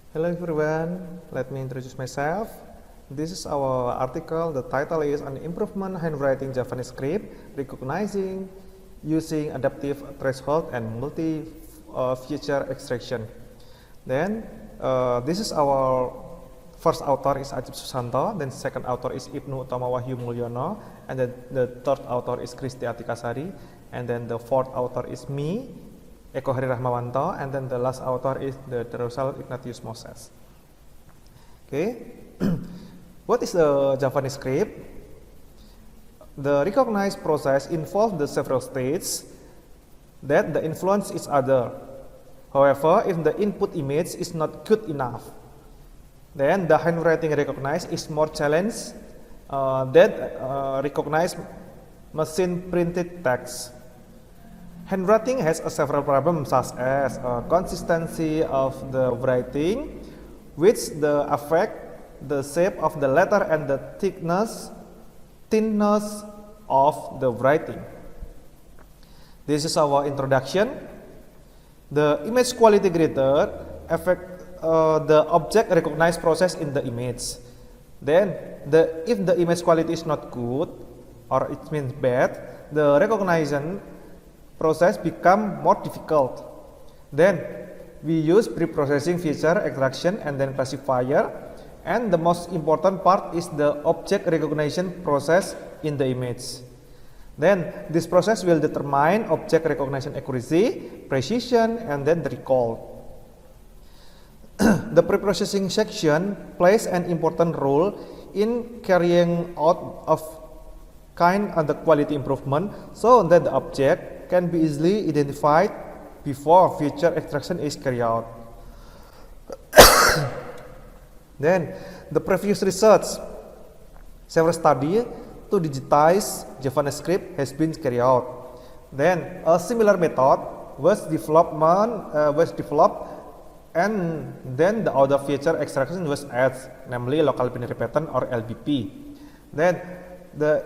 Hello everyone, let me introduce myself. This is our article. The title is on improvement handwriting Javanese script, recognizing using adaptive threshold and multi-feature extraction. Then this is our first author is Ajib Susanto, then second author is Ibnu Utama Wahyu Mulyono, and then the third author is Kristi Atikasari, and then the fourth author is me, Eko Hari Rahmawanto, and then the last author is the Darusal Ignatius Moses. Okay, what is the Javanese script? The recognized process involves the several states that the influence each other. However, if the input image is not good enough, then the handwriting recognized is more challenged than recognized machine printed text. Handwriting has several problems such as consistency of the writing, which affect the shape of the letter and the thinness of the writing. This is our introduction. The image quality greater affect the object recognized process in the image. Then, if the image quality is not good or it means bad, the recognition process become more difficult. Then we use pre-processing feature extraction and then classifier, and the most important part is the object recognition process in the image. Then this process will determine object recognition accuracy, precision, and then the recall. The pre-processing section plays an important role in carrying out of kind of the quality improvement so that the object can be easily identified before feature extraction is carried out. Then the previous research, several studies to digitize Javanese script has been carried out. Then a similar method was developed, and then the other feature extraction was added, namely local binary pattern or LBP. Then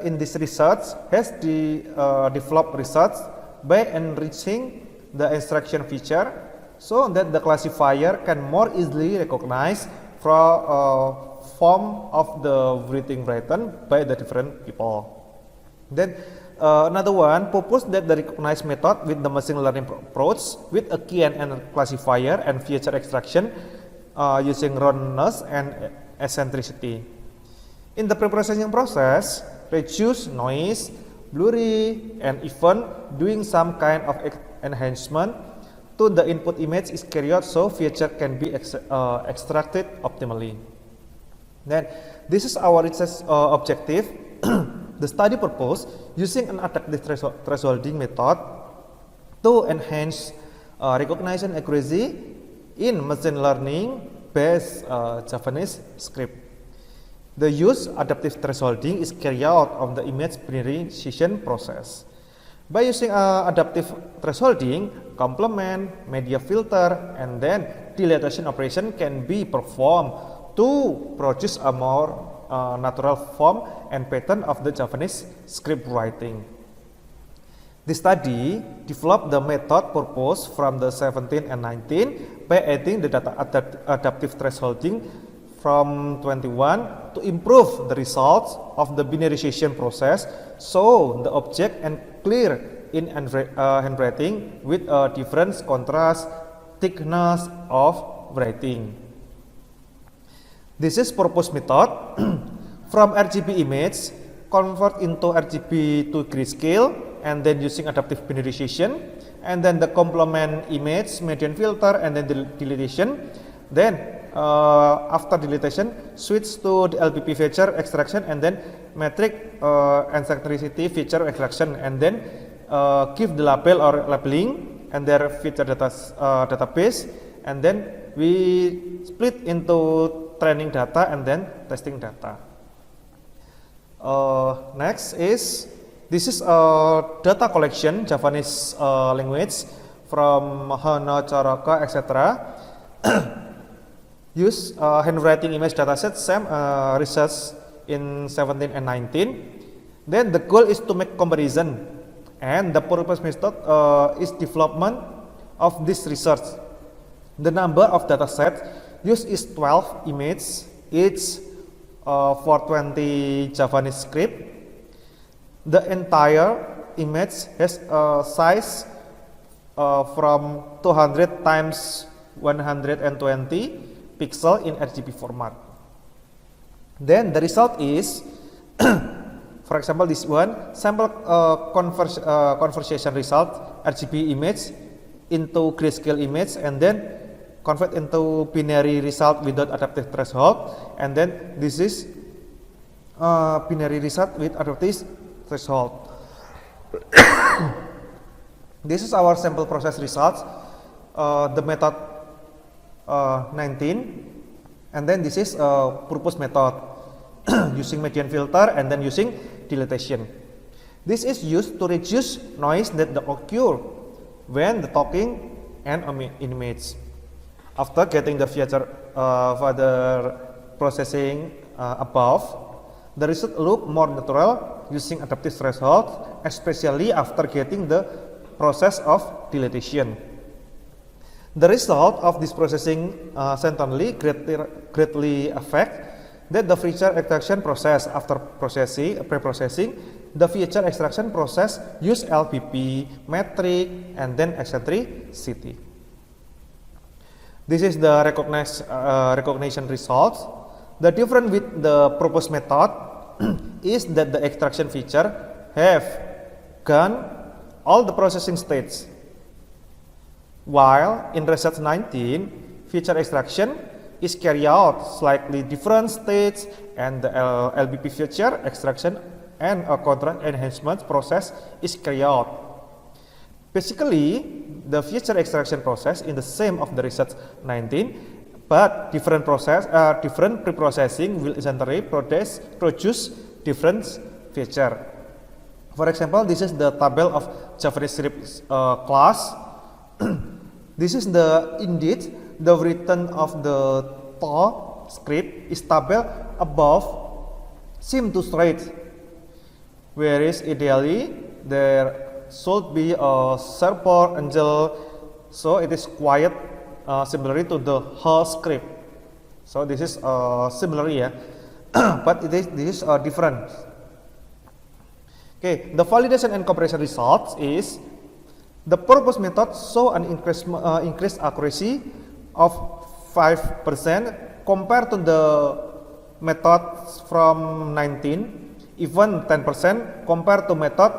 in this research has developed research by enriching the extraction feature so that the classifier can more easily recognize from form of the writing written by the different people. Then another one proposed that the recognized method with the machine learning approach with a KNN classifier and feature extraction using roundness and eccentricity. In the pre-processing process, reduce noise, blurry, and even doing some kind of enhancement to the input image is carried out so feature can be extracted optimally. Then this is our research objective. The study purpose using an adaptive thresholding method to enhance recognition accuracy in machine learning based Javanese script. The use adaptive thresholding is carried out on the image binarization process. By using adaptive thresholding, complement, media filter, and then dilatation operation can be performed to produce a more natural form and pattern of the Javanese script writing. This study developed the method proposed from the 17 and 19 by adding the data adaptive thresholding from 21 to improve the results of the binarization process so the object and clear in handwriting with a different contrast thickness of writing. This is proposed method from RGB image convert into RGB to grayscale and then using adaptive binarization and then the complement image median filter and then the dilatation. Then after dilatation, switch to the LBP feature extraction and then metric eccentricity feature extraction and then give the label or labeling and their feature database and then we split into training data and then testing data. Next is this is data collection Javanese language from Hana, Charaka, etc. Use handwriting image dataset, same research in 17 and 19. Then the goal is to make comparison, and the purpose method is development of this research. The number of datasets use is 12 images, each for 20 Javanese script. The entire image has a size from 200 times 120 pixel in RGB format. Then the result is, for example, this one sample conversion result RGB image into grayscale image, and then convert into binary result without adaptive threshold, and then this is binary result with adaptive threshold. This is our sample process results, the method 19, and then this is purpose method using median filter and then using dilatation. This is used to reduce noise that occur when the talking and image. After getting the feature further processing above, the result look more natural using adaptive threshold, especially after getting the process of dilatation. The result of this processing certainly greatly affect that the feature extraction process. After pre-processing, the feature extraction process use LBP, metric, and then eccentricity. This is the recognition results. The difference with the proposed method is that the extraction feature have gone all the processing states, while in result 19, feature extraction is carried out slightly different states, and the LBP feature extraction and a contrast enhancement process is carried out. Basically, the feature extraction process is the same of the result 19, but different pre-processing will essentially produce different feature. For example, this is the table of Javanese script class. This is indeed the written of the TOR script is table above seem to straight, whereas ideally there should be a server angel, so it is quite similar to the whole script. So this is similar, yeah, but this is different. Okay, the validation and comparison results is the purpose method show an increased accuracy of 5% compared to the method from 19, even 10% compared to method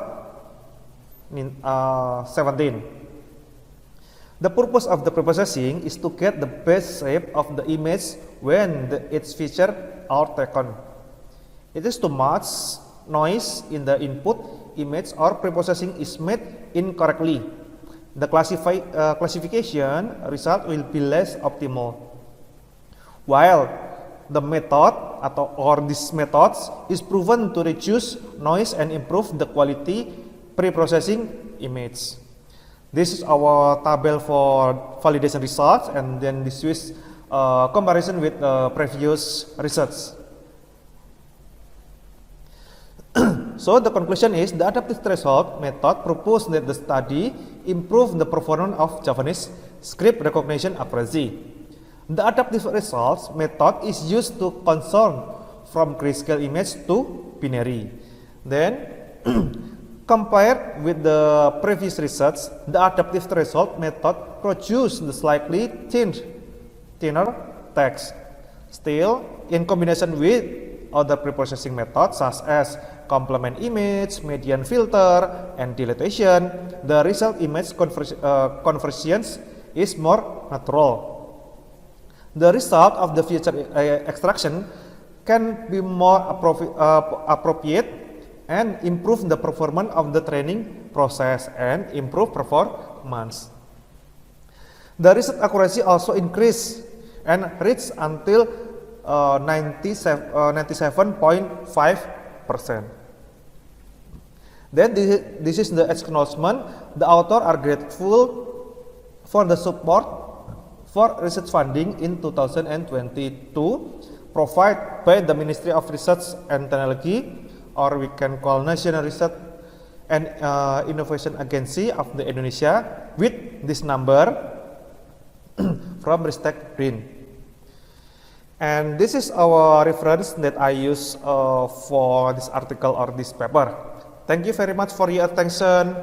17. The purpose of the preprocessing is to get the best shape of the image when its features are taken. It is to match noise in the input image or preprocessing is made incorrectly. The classification result will be less optimal. While the method or these methods is proven to reduce noise and improve the quality preprocessing image. This is our table for validation results, and then this is comparison with previous research. So the conclusion is the adaptive threshold method proposed that the study improve the performance of Javanese script recognition accuracy. The adaptive results method is used to convert from grayscale image to binary. Then compared with the previous research, the adaptive threshold method produced the slightly thinner text. Still, in combination with other preprocessing methods such as complement image, median filter, and dilatation, the result image conversions is more natural. The result of the feature extraction can be more appropriate and improve the performance of the training process and improve performance. The result accuracy also increased and reached until 97.5%. Then this is the acknowledgement. The author are grateful for the support for research funding in 2022 provided by the Ministry of Research and Technology, or we can call National Research and Innovation Agency of the Indonesia, with this number from Ristek Brin. And this is our reference that I use for this article or this paper. Thank you very much for your attention.